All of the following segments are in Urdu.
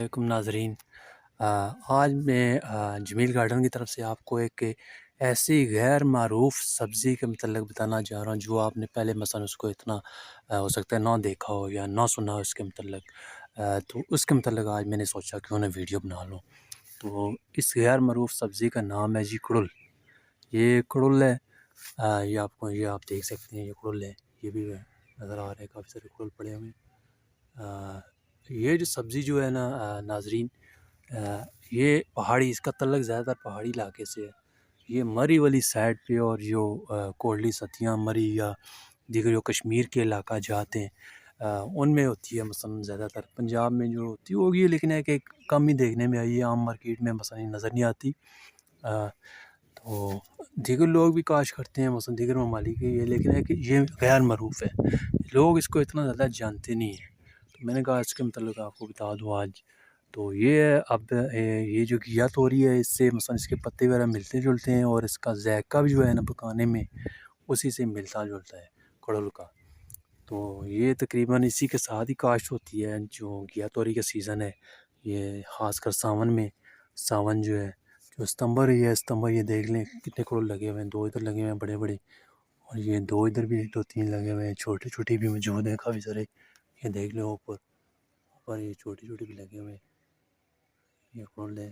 علیکم ناظرین، آج میں جمیل گارڈن کی طرف سے آپ کو ایک ایسی غیر معروف سبزی کے متعلق بتانا چاہ رہا ہوں جو آپ نے پہلے مثلا اس کو اتنا ہو سکتا ہے نہ دیکھا ہو یا نہ سنا ہو اس کے متعلق، تو اس کے متعلق آج میں نے سوچا کیوں نہ ویڈیو بنا لوں۔ تو اس غیر معروف سبزی کا نام ہے جی کڑل۔ یہ کڑل ہے، یہ آپ دیکھ سکتے ہیں، یہ کڑل ہے، یہ بھی نظر آ رہا ہے، کافی سارے کڑل پڑے ہوئے ہیں۔ یہ جو سبزی جو ہے نا ناظرین، یہ پہاڑی، اس کا تعلق زیادہ تر پہاڑی علاقے سے ہے۔ یہ مری والی سائڈ پہ، اور جو کوٹلی ستیاں مری یا دیگر جو کشمیر کے علاقہ جاتے ہیں ان میں ہوتی ہے، مثلا زیادہ تر پنجاب میں جو ہوتی ہوگی، لیکن ہے کہ کم ہی دیکھنے میں آئی ہے، عام مارکیٹ میں مثلا نظر نہیں آتی۔ تو دیگر لوگ بھی کاشت کرتے ہیں مثلا دیگر ممالک کے یہ، لیکن ہے کہ یہ غیر معروف ہے، لوگ اس کو اتنا زیادہ جانتے نہیں ہیں۔ تو میں نے کہا اس کے متعلق آپ کو بتا دوں آج۔ تو یہ اب یہ جو گھیا توری ہے، اس سے مثلا اس کے پتے وغیرہ ملتے جلتے ہیں، اور اس کا ذائقہ بھی جو ہے نا پکانے میں اسی سے ملتا جلتا ہے کڑل کا۔ تو یہ تقریباً اسی کے ساتھ ہی کاشت ہوتی ہے جو گھیا توری کا سیزن ہے، یہ خاص کر ساون میں۔ ساون جو ہے، جو ستمبر ہی ہے، ستمبر، یہ دیکھ لیں کتنے کڑل لگے ہوئے ہیں، 2 ادھر لگے ہوئے ہیں بڑے بڑے، اور یہ 2 ادھر بھی 2-3 لگے ہوئے ہیں، چھوٹے چھوٹے بھی موجود ہیں کافی سارے، یہ دیکھ لیں اوپر یہ چھوٹے چھوٹے بھی لگے ہوئے ہیں، یہ کڑل ہے۔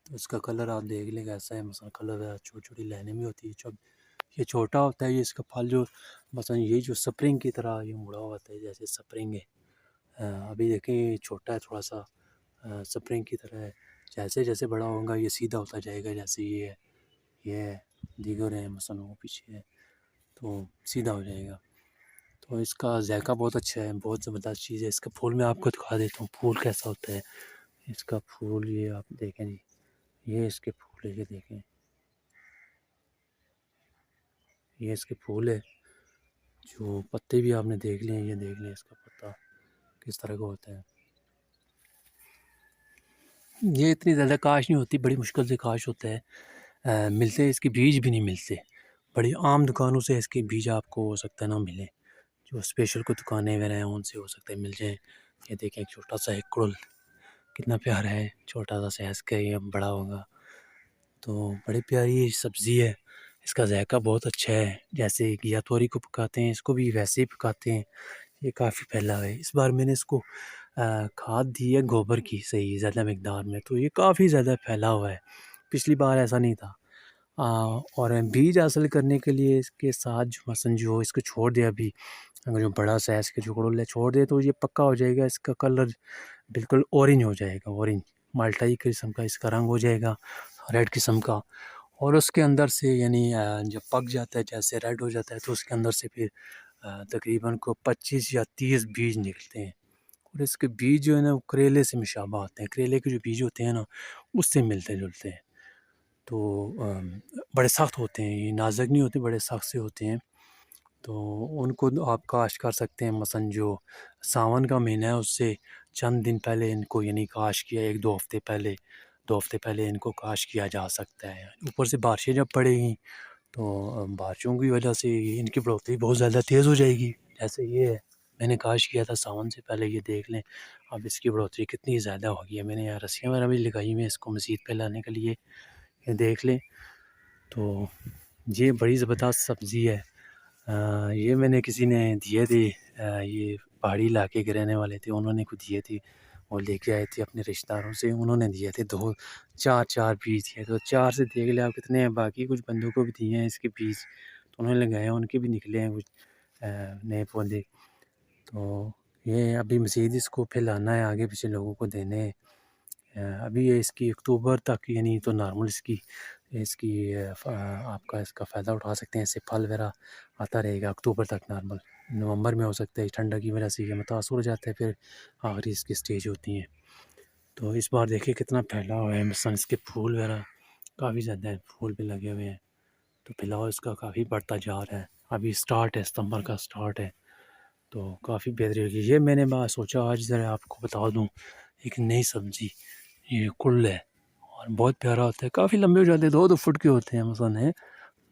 تو اس کا کلر آپ دیکھ لیں کیسا ہے، مثلا کلر چھوٹی چھوٹی لائنیں بھی ہوتی ہے، جب یہ چھوٹا ہوتا ہے، یہ اس کا پھل جو مثلا یہ جو سپرنگ کی طرح یہ مڑا ہوا ہوتا ہے، جیسے سپرنگ ہے، ابھی دیکھیں یہ چھوٹا ہے تھوڑا سا، سپرنگ کی طرح ہے، جیسے جیسے بڑا ہوگا یہ سیدھا ہوتا جائے گا، جیسے یہ ہے، دیگر ہے مثلا وہ پیچھے ہے تو سیدھا ہو جائے گا۔ تو اس کا ذائقہ بہت اچھا ہے، بہت زبردست چیز ہے۔ اس کا پھول میں آپ کو دکھا دیتا ہوں پھول کیسا ہوتا ہے۔ اس کا پھول یہ آپ دیکھیں جی، یہ اس کے پھول ہے، یہ دیکھیں، یہ اس کے پھول ہے، جو پتے بھی آپ نے دیکھ لیں، یہ دیکھ لیں اس کا پتا کس طرح کا ہوتا ہے۔ یہ اتنی زیادہ کاشت نہیں ہوتی، بڑی مشکل سے کاشت ہوتا ہے، ملتے اس کے بیج بھی نہیں ملتے، بڑی عام دکانوں سے اس کے بیج آپ کو ہو سکتا ہے نہ ملے، جو اسپیشل کو دکانیں وغیرہ ہیں ان سے ہو سکتا ہے مل جائیں۔ یہ دیکھیں ایک چھوٹا سا ایک کڑل کتنا پیارا ہے، چھوٹا سا سائز کا، یہ بڑا ہوگا تو بڑی پیاری سبزی ہے۔ اس کا ذائقہ بہت اچھا ہے، جیسے گھیا توری کو پکاتے ہیں اس کو بھی ویسے ہی پکاتے ہیں۔ یہ کافی پھیلا ہے، اس بار میں نے اس کو کھاد دی ہے گوبر کی صحیح زیادہ مقدار میں، تو یہ کافی زیادہ پھیلا ہوا ہے، پچھلی بار ایسا نہیں تھا۔ اور بیج حاصل کرنے کے لیے اس کے ساتھ جو مثلا جو اس کو چھوڑ دیا، ابھی اگر جو بڑا سائز کے جو کڑل ہے چھوڑ دے تو یہ پکا ہو جائے گا، اس کا کلر بالکل اورنج ہو جائے گا، اورنج مالٹائی قسم کا اس کا رنگ ہو جائے گا، ریڈ قسم کا، اور اس کے اندر سے یعنی جب پک جاتا ہے جیسے ریڈ ہو جاتا ہے تو اس کے اندر سے پھر تقریباً 25 یا 30 بیج نکلتے ہیں، اور اس کے بیج جو ہے نا وہ کریلے سے مشابہ ہوتے ہیں، کریلے کے جو بیج ہوتے ہیں نا اس سے ملتے جلتے ہیں، تو بڑے سخت ہوتے ہیں، یہ نازک نہیں ہوتے، بڑے سخت سے ہوتے ہیں۔ تو ان کو آپ کاشت کر سکتے ہیں، مثلا جو ساون کا مہینہ ہے اس سے چند دن پہلے ان کو یعنی کاشت کیا، 1-2 ہفتے پہلے، 2 ہفتے پہلے ان کو کاشت کیا جا سکتا ہے۔ اوپر سے بارشیں جب پڑے گی تو بارشوں کی وجہ سے ان کی بڑھوتری بہت زیادہ تیز ہو جائے گی، جیسے یہ ہے، میں نے کاشت کیا تھا ساون سے پہلے، یہ دیکھ لیں اب اس کی بڑھوتری کتنی زیادہ ہوگی ہے، میں نے یہاں رسیاں وغیرہ بھی لگائی ہوئی ہیں اس کو مزید پہ لانے کے لیے، یہ دیکھ لیں۔ تو یہ بڑی زبردست سبزی ہے، یہ میں نے کسی نے دیے تھے، یہ پہاڑی علاقے کے رہنے والے تھے، انہوں نے کچھ دیے تھے، وہ لے کے آئے تھے اپنے رشتہ داروں سے، انہوں نے دیے تھے 2-4 بیج دیے، تو 4 سے دیکھ لیں آپ کتنے ہیں، باقی کچھ بندوں کو بھی دیے ہیں اس کے بیج، تو انہوں نے لگائے ہیں، ان کے بھی نکلے ہیں کچھ نئے پودے۔ تو یہ ابھی مزید اس کو پھیلانا ہے، آگے پیچھے لوگوں کو دینے ہیں۔ ابھی یہ اس کی اکتوبر تک یعنی تو نارمل اس کی آپ کا اس کا فائدہ اٹھا سکتے ہیں، اس سے پھل وغیرہ آتا رہے گا اکتوبر تک نارمل، نومبر میں ہو سکتا ہے ٹھنڈا کی وجہ سے یہ متاثر ہو جاتا ہے، پھر آخری اس کی سٹیج ہوتی ہیں۔ تو اس بار دیکھیں کتنا پھیلا ہوا ہے، مثلا اس کے پھول وغیرہ کافی زیادہ ہے، پھول بھی لگے ہوئے ہیں، تو پھیلاؤ اس کا کافی بڑھتا جا رہا ہے، ابھی سٹارٹ ہے، ستمبر کا سٹارٹ ہے، تو کافی بہتری ہوگی۔ یہ میں نے سوچا آج ذرا آپ کو بتا دوں ایک نئی سبزی، یہ کڑل ہے، اور بہت پیارا ہوتا ہے، کافی لمبے ہو جاتے ہیں، 2-2 فٹ کے ہوتے ہیں، مثلا ہے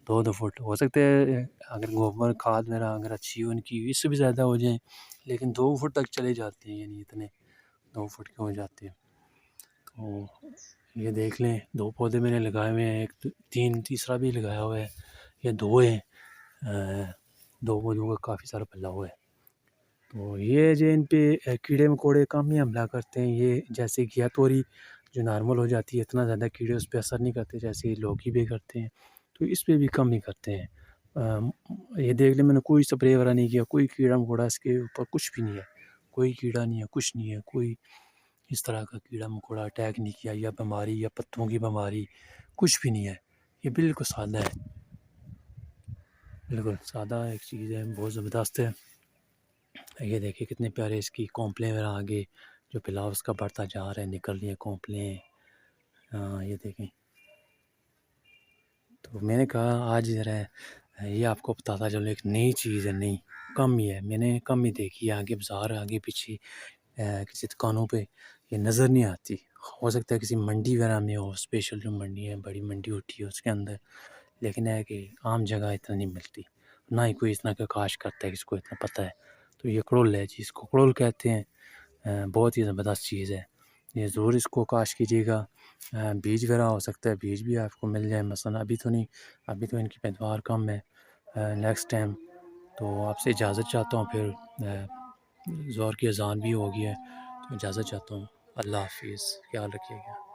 2-2 فٹ، ہو سکتے ہے اگر گوبر کھاد وغیرہ اگر اچھی ہو ان کی اس سے بھی زیادہ ہو جائیں، لیکن 2 فٹ تک چلے جاتے ہیں، یعنی اتنے 2 فٹ کے ہو جاتے ہیں۔ تو یہ دیکھ لیں 2 پودے میں نے لگائے ہوئے ہیں، ایک 3 تیسرا بھی لگایا ہوا ہے، یہ 2 ہیں، 2 پودوں کا کافی سارا پھیلا ہوا ہے۔ تو یہ جو ان پہ کیڑے مکوڑے کم ہی حملہ کرتے ہیں، یہ جیسے گھیا توری جو نارمل ہو جاتی ہے اتنا زیادہ کیڑے اس پہ اثر نہیں کرتے جیسے لوکی پہ کرتے ہیں، تو اس پہ بھی کم ہی کرتے ہیں۔ یہ دیکھ لیں میں نے کوئی سپرے وغیرہ نہیں کیا، کوئی کیڑا مکوڑا اس کے اوپر کچھ بھی نہیں ہے، کوئی کیڑا نہیں ہے، کچھ نہیں ہے، کوئی اس طرح کا کیڑا مکوڑا اٹیک نہیں کیا، یا بیماری یا پتوں کی بیماری کچھ بھی نہیں ہے۔ یہ بالکل سادہ ہے، بالکل سادہ ایک چیز ہے، بہت زبردست ہے۔ یہ دیکھیں کتنے پیارے اس کی کونپلیں وغیرہ آگے جو پلاؤ اس کا بڑھتا جا رہا ہے، نکل رہی ہیں کونپلیں۔ یہ دیکھیں، تو میں نے کہا آج ذرا یہ آپ کو بتاتا چلو، ایک نئی چیز ہے، نئی کم ہی ہے، میں نے کم ہی دیکھی ہے، آگے بازار آگے پیچھے کسی دکانوں پہ یہ نظر نہیں آتی۔ ہو سکتا ہے کسی منڈی وغیرہ میں ہو، اسپیشل جو منڈی ہے، بڑی منڈی ہوتی ہے اس کے اندر، لیکن ہے کہ عام جگہ اتنا نہیں ملتی، نہ ہی کوئی اتنا کا کاشت کرتا ہے جس کو اتنا پتہ ہے۔ تو یہ کڑول ہے جی، اس کو کڑول کہتے ہیں، بہت ہی زبردست چیز ہے، یہ ضرور اس کو کاشت کیجیے گا۔ بیج وغیرہ ہو سکتا ہے، بیج بھی آپ کو مل جائے، مثلا ابھی تو نہیں، ابھی تو ان کی پیداوار کم ہے، نیکسٹ ٹائم۔ تو آپ سے اجازت چاہتا ہوں، پھر ظہر کی اذان بھی ہو گئی ہے، تو اجازت چاہتا ہوں، اللہ حافظ، خیال رکھیے گا۔